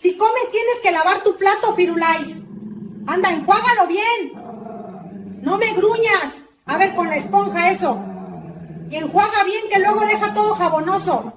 Si comes tienes que lavar tu plato, Firulais. Anda, enjuágalo bien. No me gruñas. A ver, con la esponja eso. Y enjuaga bien que luego deja todo jabonoso.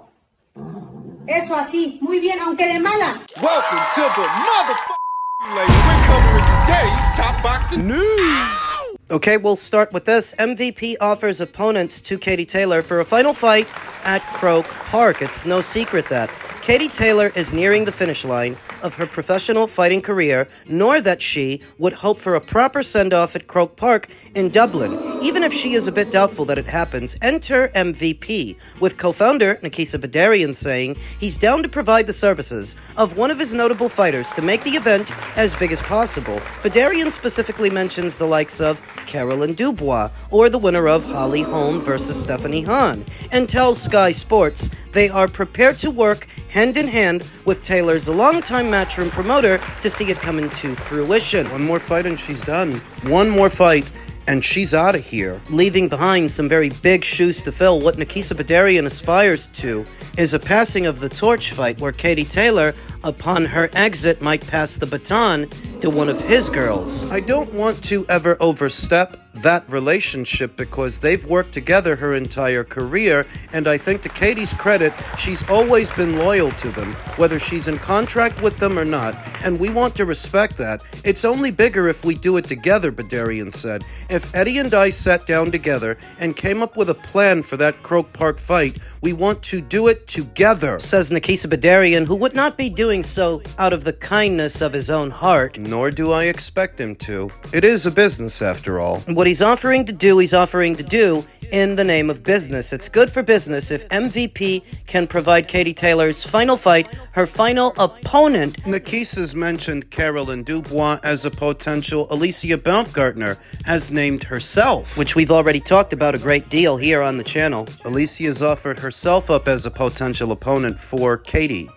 Eso así, muy bien, aunque de malas. Welcome to the motherfucking we're covering today's top boxing news. Okay, we'll start with this. MVP offers opponents to Katie Taylor for a final fight at Croke Park. It's no secret that Katie Taylor is nearing the finish line of her professional fighting career, nor that she would hope for a proper send-off at Croke Park in Dublin. Even if she is a bit doubtful that it happens, enter MVP, with co-founder Nikisa Badarian saying he's down to provide the services of one of his notable fighters to make the event as big as possible. Badarian specifically mentions the likes of Caroline Dubois or the winner of Holly Holm versus Stephanie Hahn, and tells Sky Sports they are prepared to work hand in hand with Taylor's longtime matchroom promoter to see it come into fruition. One more fight and she's done. One more fight and she's out of here, leaving behind some very big shoes to fill. What Nikisa Badarian aspires to is a passing of the torch fight where Katie Taylor, upon her exit, might pass the baton to one of his girls. I don't want to ever overstep that relationship because they've worked together her entire career, and I think to Katie's credit, she's always been loyal to them, whether she's in contract with them or not, and we want to respect that. It's only bigger if we do it together, Badarian said. If Eddie and I sat down together and came up with a plan for that Croke Park fight, we want to do it together, says Nikisa Badarian, who would not be doing so out of the kindness of his own heart. Nor do I expect him to. It is a business, after all. What he's offering to do in the name of business. It's good for business if MVP can provide Katie Taylor's final fight, her final opponent. Nikisa's mentioned Caroline Dubois as a potential. Alicia Baumgartner has named herself, which we've already talked about a great deal here on the channel. Alicia's offered herself up as a potential opponent for Katie.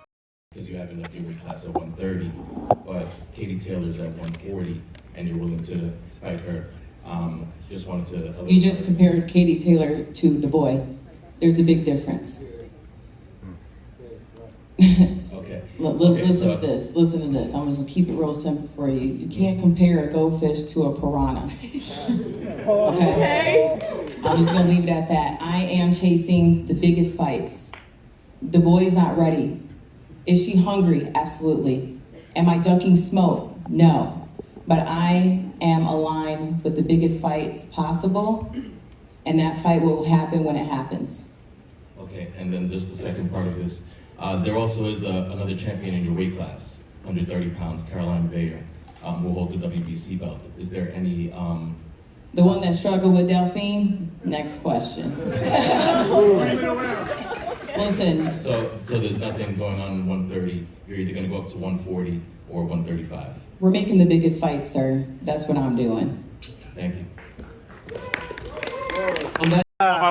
Because you haven't left your weight class at 130, but Katie Taylor's at 140, and you're willing to fight her. Just wanted to... You just compared Katie Taylor to the boy. There's a big difference. Okay. Listen to this. Listen to this. I'm just going to keep it real simple for you. You can't compare a goldfish to a piranha. Okay? I'm just going to leave it at that. I am chasing the biggest fights. The boy's not ready. Is she hungry? Absolutely. Am I ducking smoke? No. But I am aligned with the biggest fights possible, and that fight will happen when it happens. Okay, and then just the second part of this. There also is another champion in your weight class, under 30 pounds, Caroline Veyer, who holds a WBC belt. Is there any... The one that struggled with Delphine? Next question. Listen. So there's nothing going on in 130. You're either going to go up to 140 or 135. We're making the biggest fight, sir. That's what I'm doing. Thank you.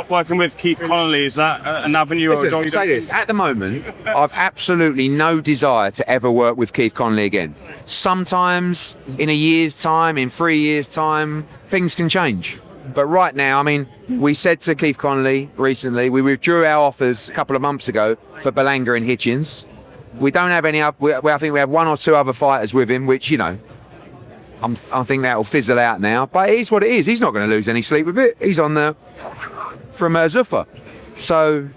Working with Keith Connolly, is that an avenue? Listen, or say this, at the moment, I've absolutely no desire to ever work with Keith Connolly again. Sometimes, in a year's time, in 3 years' time, things can change. But right now, I mean, we said to Keith Connolly recently, we withdrew our offers a couple of months ago for Berlanga and Hitchens. We don't have any, I think we have one or two other fighters with him, which, you know, I think that'll fizzle out now. But it is what it is. He's not going to lose any sleep with it. He's on from Zuffa. So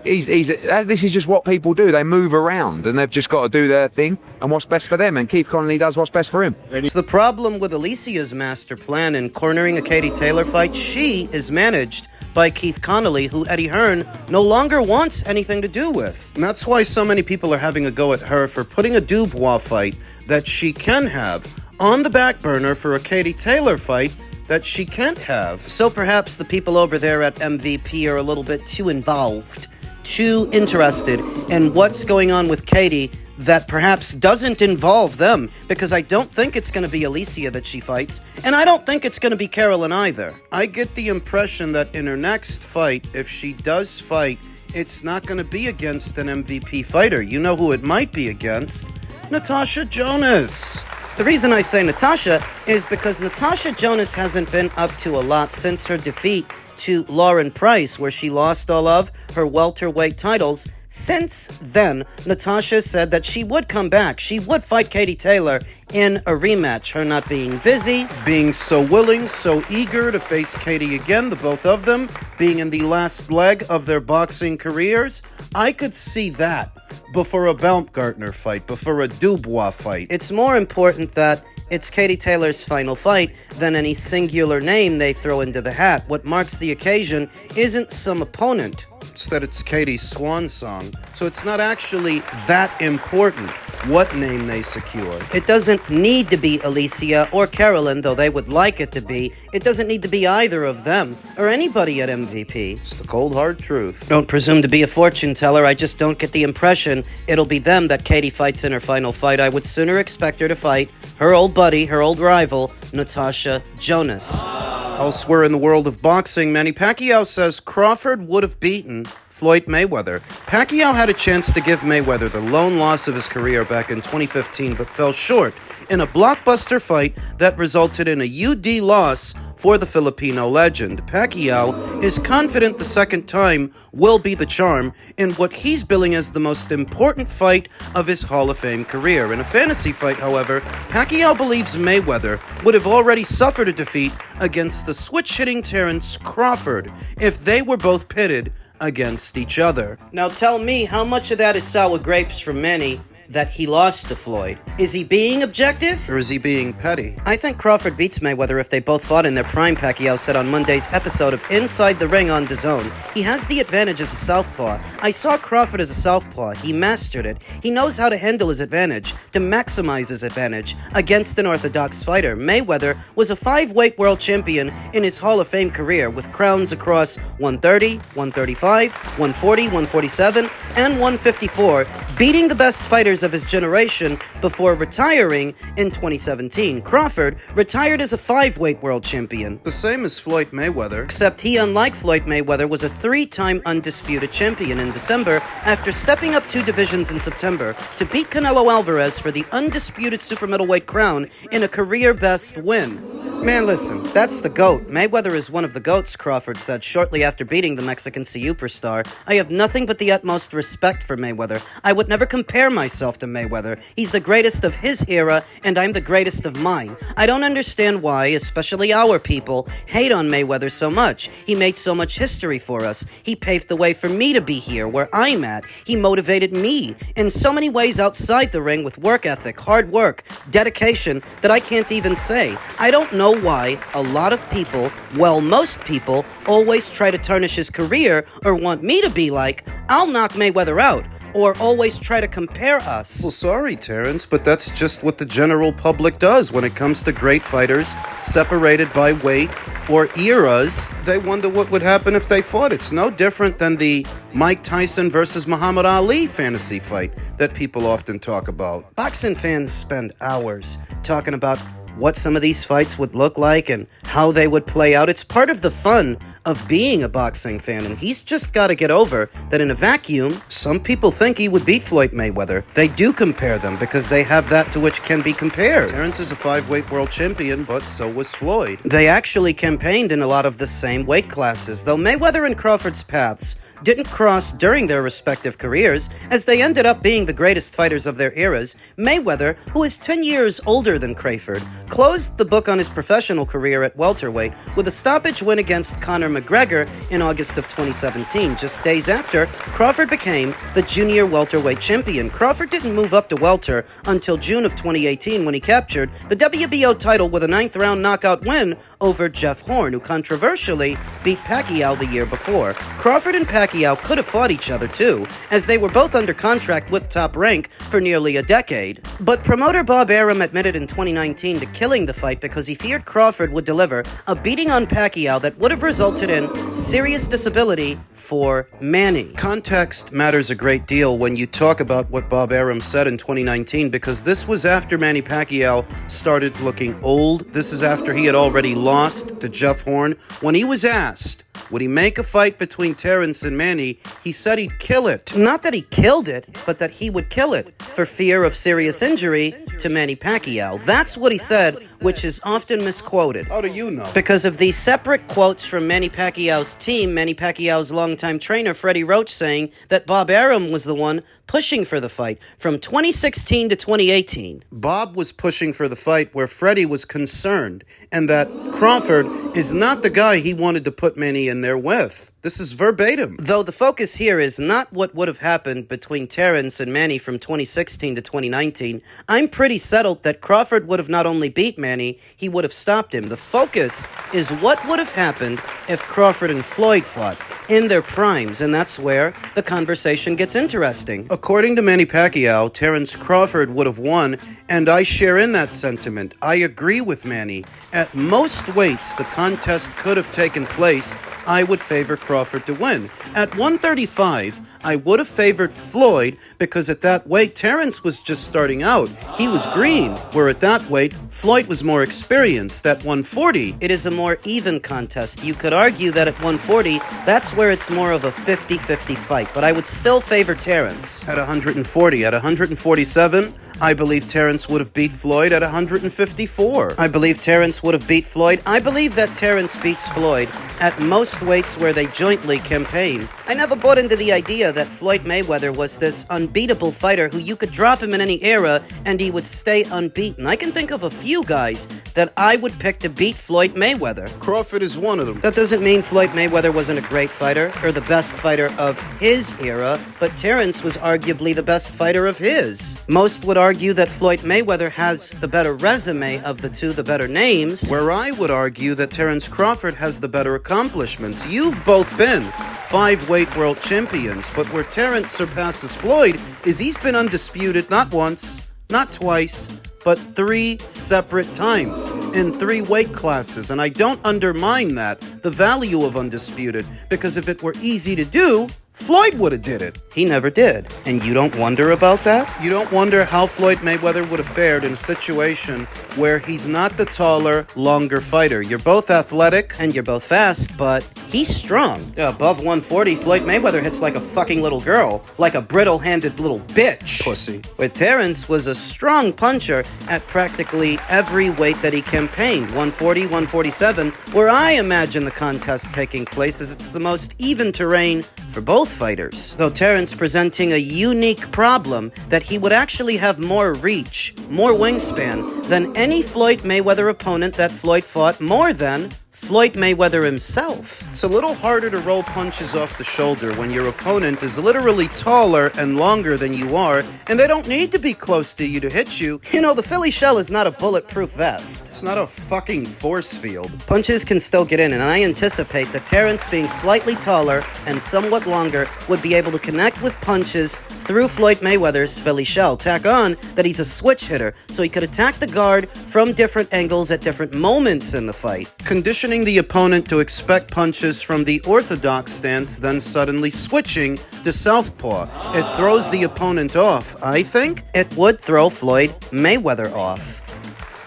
this is just what people do. They move around and they've just got to do their thing and what's best for them. And Keith Connolly does what's best for him. It's the problem with Alicia's master plan in cornering a Katie Taylor fight. She is managed by Keith Connolly, who Eddie Hearn no longer wants anything to do with. And that's why so many people are having a go at her for putting a Dubois fight that she can have on the back burner for a Katie Taylor fight that she can't have. So perhaps the people over there at MVP are a little bit too involved, too interested in what's going on with Katie that perhaps doesn't involve them, because I don't think it's going to be Alicia that she fights, and I don't think it's going to be Caroline either. I get the impression that in her next fight, if she does fight, it's not going to be against an MVP fighter. You know who it might be against? Natasha Jonas. The reason I say Natasha is because Natasha Jonas hasn't been up to a lot since her defeat to Lauren Price, where she lost all of her welterweight titles Since then, Natasha said that she would come back. She would fight Katie Taylor in a rematch. Her not being busy, being so willing, so eager to face Katie again, the both of them being in the last leg of their boxing careers. I could see that before a Baumgartner fight, before a Dubois fight. It's more important that it's Katie Taylor's final fight than any singular name they throw into the hat. What marks the occasion isn't some opponent. It's that it's Katie's swan song, so it's not actually that important what name they secure. It doesn't need to be Alicia or Carolyn, though they would like it to be. It doesn't need to be either of them, or anybody at MVP. It's the cold hard truth. Don't presume to be a fortune teller, I just don't get the impression it'll be them that Katie fights in her final fight. I would sooner expect her to fight her old buddy, her old rival, Natasha Jonas. Elsewhere in the world of boxing, Manny Pacquiao says Crawford would have beaten Floyd Mayweather. Pacquiao had a chance to give Mayweather the lone loss of his career back in 2015, but fell short in a blockbuster fight that resulted in a UD loss for the Filipino legend. Pacquiao is confident the second time will be the charm in what he's billing as the most important fight of his Hall of Fame career. In a fantasy fight, however, Pacquiao believes Mayweather would have already suffered a defeat against the switch-hitting Terence Crawford if they were both pitted against each other. Now tell me, how much of that is sour grapes from Manny that he lost to Floyd? Is he being objective? Or is he being petty? I think Crawford beats Mayweather if they both fought in their prime, Pacquiao said on Monday's episode of Inside the Ring on DAZN. He has the advantage as a southpaw. I saw Crawford as a southpaw. He mastered it. He knows how to handle his advantage, to maximize his advantage against an orthodox fighter. Mayweather was a 5-weight world champion in his Hall of Fame career, with crowns across 130, 135, 140, 147, and 154, beating the best fighters of his generation before retiring in 2017. Crawford retired as a 5-weight world champion. The same as Floyd Mayweather. Except he, unlike Floyd Mayweather, was a 3-time undisputed champion in December after stepping up 2 divisions in September to beat Canelo Alvarez for the undisputed super middleweight crown in a career-best win. Man, listen, that's the GOAT. Mayweather is one of the GOATs, Crawford said shortly after beating the Mexican superstar. I have nothing but the utmost respect for Mayweather. I would never compare myself to Mayweather. He's the greatest of his era, and I'm the greatest of mine. I don't understand why, especially our people, hate on Mayweather so much. He made so much history for us. He paved the way for me to be here, where I'm at. He motivated me in so many ways outside the ring with work ethic, hard work, dedication that I can't even say. I don't know why a lot of people, well, most people, always try to tarnish his career or want me to be like, I'll knock Mayweather out, or always try to compare us. Well, sorry, Terrence, but that's just what the general public does when it comes to great fighters separated by weight or eras. They wonder what would happen if they fought. It's no different than the Mike Tyson versus Muhammad Ali fantasy fight that people often talk about. Boxing fans spend hours talking about what some of these fights would look like and how they would play out. It's part of the fun of being a boxing fan, and he's just got to get over that in a vacuum, some people think he would beat Floyd Mayweather. They do compare them because they have that to which can be compared. Terrence is a 5-weight world champion, but so was Floyd. They actually campaigned in a lot of the same weight classes, though Mayweather and Crawford's paths didn't cross during their respective careers, as they ended up being the greatest fighters of their eras. Mayweather, who is 10 years older than Crawford, closed the book on his professional career at welterweight with a stoppage win against Conor McGregor in August of 2017. Just days after, Crawford became the junior welterweight champion. Crawford didn't move up to welter until June of 2018 when he captured the WBO title with a 9th-round knockout win over Jeff Horn, who controversially beat Pacquiao the year before. Crawford and Pacquiao could have fought each other too, as they were both under contract with Top Rank for nearly a decade. But promoter Bob Arum admitted in 2019 to killing the fight because he feared Crawford would deliver a beating on Pacquiao that would have resulted in serious disability for Manny. Context matters a great deal when you talk about what Bob Arum said in 2019, because this was after Manny Pacquiao started looking old. This is after he had already lost to Jeff Horn. When he was asked Would he make a fight between Terrence and Manny? He said he'd kill it. Not that he killed it, but that he would kill it for fear of serious injury to Manny Pacquiao. That's what he said, which is often misquoted. How do you know? Because of these separate quotes from Manny Pacquiao's team, Manny Pacquiao's longtime trainer Freddie Roach saying that Bob Arum was the one pushing for the fight from 2016 to 2018. Bob was pushing for the fight where Freddie was concerned, and that Crawford is not the guy he wanted to put Manny in there with. This is verbatim. Though the focus here is not what would have happened between Terrence and Manny from 2016 to 2019, I'm pretty settled that Crawford would have not only beat Manny, he would have stopped him. The focus is what would have happened if Crawford and Floyd fought in their primes, and that's where the conversation gets interesting. According to Manny Pacquiao, Terrence Crawford would have won, and I share in that sentiment. I agree with Manny. At most weights the contest could have taken place, I would favor Crawford to win. At 135, I would have favored Floyd because at that weight, Terrence was just starting out. He was green, where at that weight, Floyd was more experienced. At 140, it is a more even contest. You could argue that at 140, that's where it's more of a 50-50 fight, but I would still favor Terrence. At 140, at 147, I believe Terrence would have beat Floyd at 154. I believe Terrence would have beat Floyd. I believe that Terrence beats Floyd at most weights where they jointly campaigned. I never bought into the idea that Floyd Mayweather was this unbeatable fighter who you could drop him in any era and he would stay unbeaten. I can think of a few guys that I would pick to beat Floyd Mayweather. Crawford is one of them. That doesn't mean Floyd Mayweather wasn't a great fighter or the best fighter of his era, but Terrence was arguably the best fighter of his. Most would argue that Floyd Mayweather has the better resume of the two, the better names. Where I would argue that Terrence Crawford has the better accomplishments. You've both been 5-weight world champions, but where Terrence surpasses Floyd is he's been undisputed not once, not twice, but 3 separate times in 3 weight classes. And I don't undermine that, the value of undisputed, because if it were easy to do, Floyd would have did it. He never did. And you don't wonder about that? You don't wonder how Floyd Mayweather would have fared in a situation where he's not the taller, longer fighter. You're both athletic. And you're both fast, but he's strong. Above 140, Floyd Mayweather hits like a fucking little girl. Like a brittle-handed little bitch. Pussy. But Terrence was a strong puncher at practically every weight that he campaigned. 140, 147, where I imagine the contest taking place as it's the most even terrain for both fighters, though Terrence presenting a unique problem that he would actually have more reach, more wingspan than any Floyd Mayweather opponent that Floyd fought more than Floyd Mayweather himself. It's a little harder to roll punches off the shoulder when your opponent is literally taller and longer than you are, and they don't need to be close to you to hit you. You know, the Philly shell is not a bulletproof vest. It's not a fucking force field. Punches can still get in, and I anticipate that Terrence, being slightly taller and somewhat longer, would be able to connect with punches through Floyd Mayweather's Philly shell. Tack on that he's a switch hitter, so he could attack the guard from different angles at different moments in the fight. Conditioning the opponent to expect punches from the orthodox stance, then suddenly switching to southpaw. It throws the opponent off, I think. It would throw Floyd Mayweather off.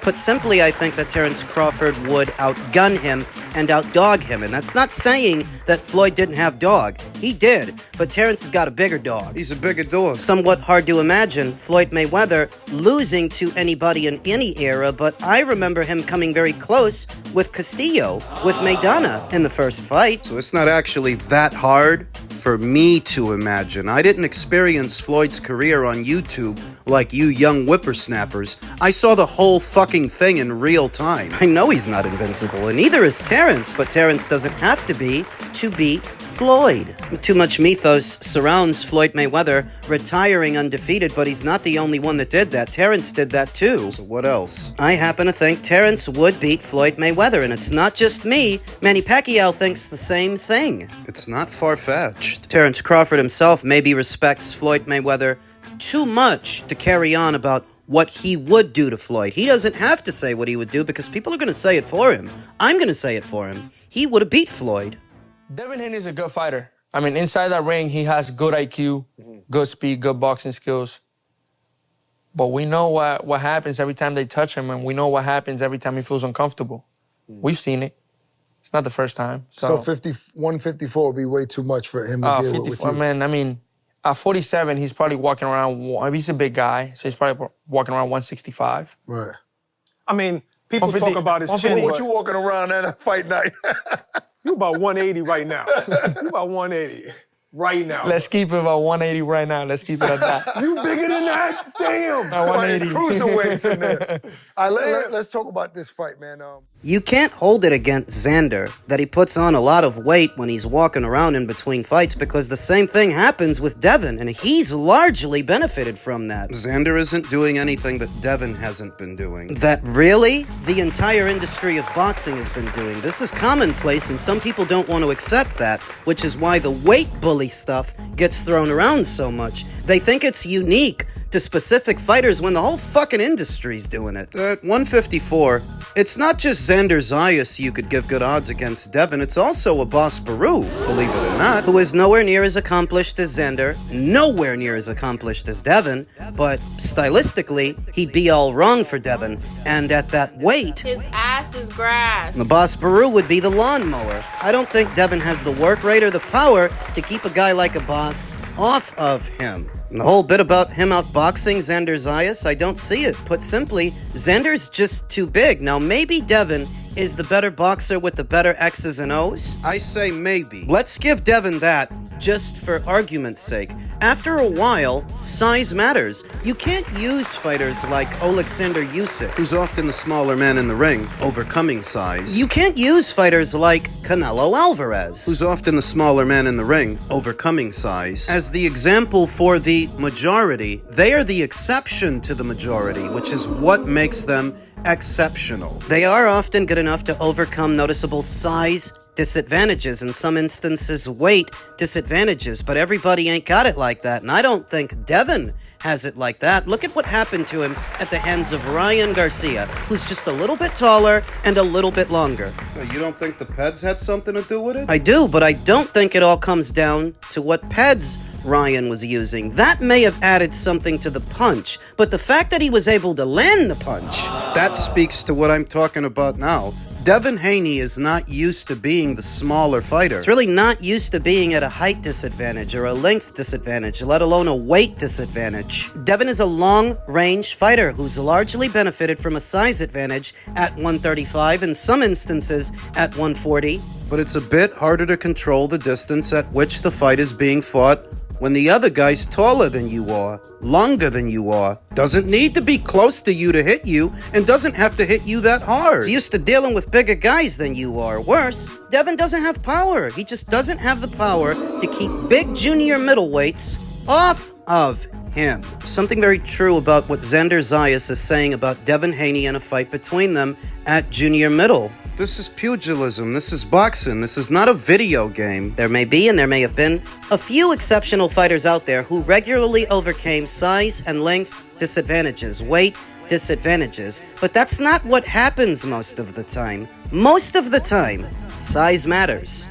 Put simply, I think that Terrence Crawford would outgun him and outdog him. And that's not saying that Floyd didn't have dog. He did, but Terrence has got a bigger dog. He's a bigger dog. Somewhat hard to imagine Floyd Mayweather losing to anybody in any era, but I remember him coming very close with Castillo, with Maidana in the first fight. So it's not actually that hard for me to imagine. I didn't experience Floyd's career on YouTube like you young whippersnappers. I saw the whole fucking thing in real time. I know he's not invincible, and neither is Terrence, but Terrence doesn't have to be beat Floyd. Too much mythos surrounds Floyd Mayweather retiring undefeated, but he's not the only one that did that. Terrence did that too. So what else? I happen to think Terrence would beat Floyd Mayweather, and it's not just me. Manny Pacquiao thinks the same thing. It's not far-fetched. Terrence Crawford himself maybe respects Floyd Mayweather too much to carry on about what he would do to Floyd. He doesn't have to say what he would do because people are going to say it for him. I'm going to say it for him. He would have beat Floyd. Devin Haney is a good fighter. I mean, inside that ring, he has good IQ, good speed, good boxing skills. But we know what happens every time they touch him, and we know what happens every time he feels uncomfortable. We've seen it. It's not the first time. So 154 would be way too much for him to deal with 54, you. man, I mean, at 47, he's probably walking around, he's a big guy, so he's probably walking around 165. Right. I mean, people 150 talk about his chin. What you walking around at a fight night? You about 180 right now. You about 180 right now. Let's keep it about 180 right now. Let's keep it at that. You bigger than that? Damn. 180. Cruiserweights in there. All right, let's talk about this fight, man. You can't hold it against Xander that he puts on a lot of weight when he's walking around in between fights, because the same thing happens with Devin, and he's largely benefited from that. Xander isn't doing anything that Devin hasn't been doing. That really the entire industry of boxing has been doing. This is commonplace, and some people don't want to accept that, which is why the weight bully stuff gets thrown around so much. They think it's unique to specific fighters when the whole fucking industry's doing it. At 154, it's not just Xander Zayas you could give good odds against Devin, it's also a Boss Baru, believe it or not. Who is nowhere near as accomplished as Xander, nowhere near as accomplished as Devin, but stylistically, he'd be all wrong for Devin, and at that weight, his ass is grass. the Boss Baru would be the lawnmower. I don't think Devin has the work rate or the power to keep a guy like a Boss off of him. And the whole bit about him outboxing Xander Zayas, I don't see it. Put simply, Xander's just too big. Now, maybe Devin is the better boxer with the better X's and O's. I say maybe. Let's give Devin that, just for argument's sake. After a while, size matters. You can't use fighters like Alexander Usyk, Who's often the smaller man in the ring, overcoming size. You can't use fighters like Canelo Alvarez, Who's often the smaller man in the ring, overcoming size. As the example for the majority, they are the exception to the majority, which is what makes them exceptional. They are often good enough to overcome noticeable size disadvantages, in some instances weight disadvantages, but everybody ain't got it like that, and I don't think Devin has it like that. Look at what happened to him at the hands of Ryan Garcia, who's just a little bit taller and a little bit longer. You don't think the Peds had something to do with it? I do, but I don't think it all comes down to what Peds Ryan was using. That may have added something to the punch, but the fact that he was able to land the punch, that speaks to what I'm talking about now. Devin Haney is not used to being the smaller fighter. It's really not used to being at a height disadvantage or a length disadvantage, let alone a weight disadvantage. Devin is a long-range fighter who's largely benefited from a size advantage at 135, in some instances at 140. But it's a bit harder to control the distance at which the fight is being fought when the other guy's taller than you are, longer than you are, doesn't need to be close to you to hit you, and doesn't have to hit you that hard. He's used to dealing with bigger guys than you are. Worse, Devin doesn't have power. He just doesn't have the power to keep big junior middleweights off of him. Something very true about what Xander Zayas is saying about Devin Haney and a fight between them at junior middle. This is pugilism. This is boxing. This is not a video game. There may be, and there may have been, a few exceptional fighters out there who regularly overcame size and length disadvantages, weight disadvantages, but that's not what happens most of the time. Most of the time, size matters.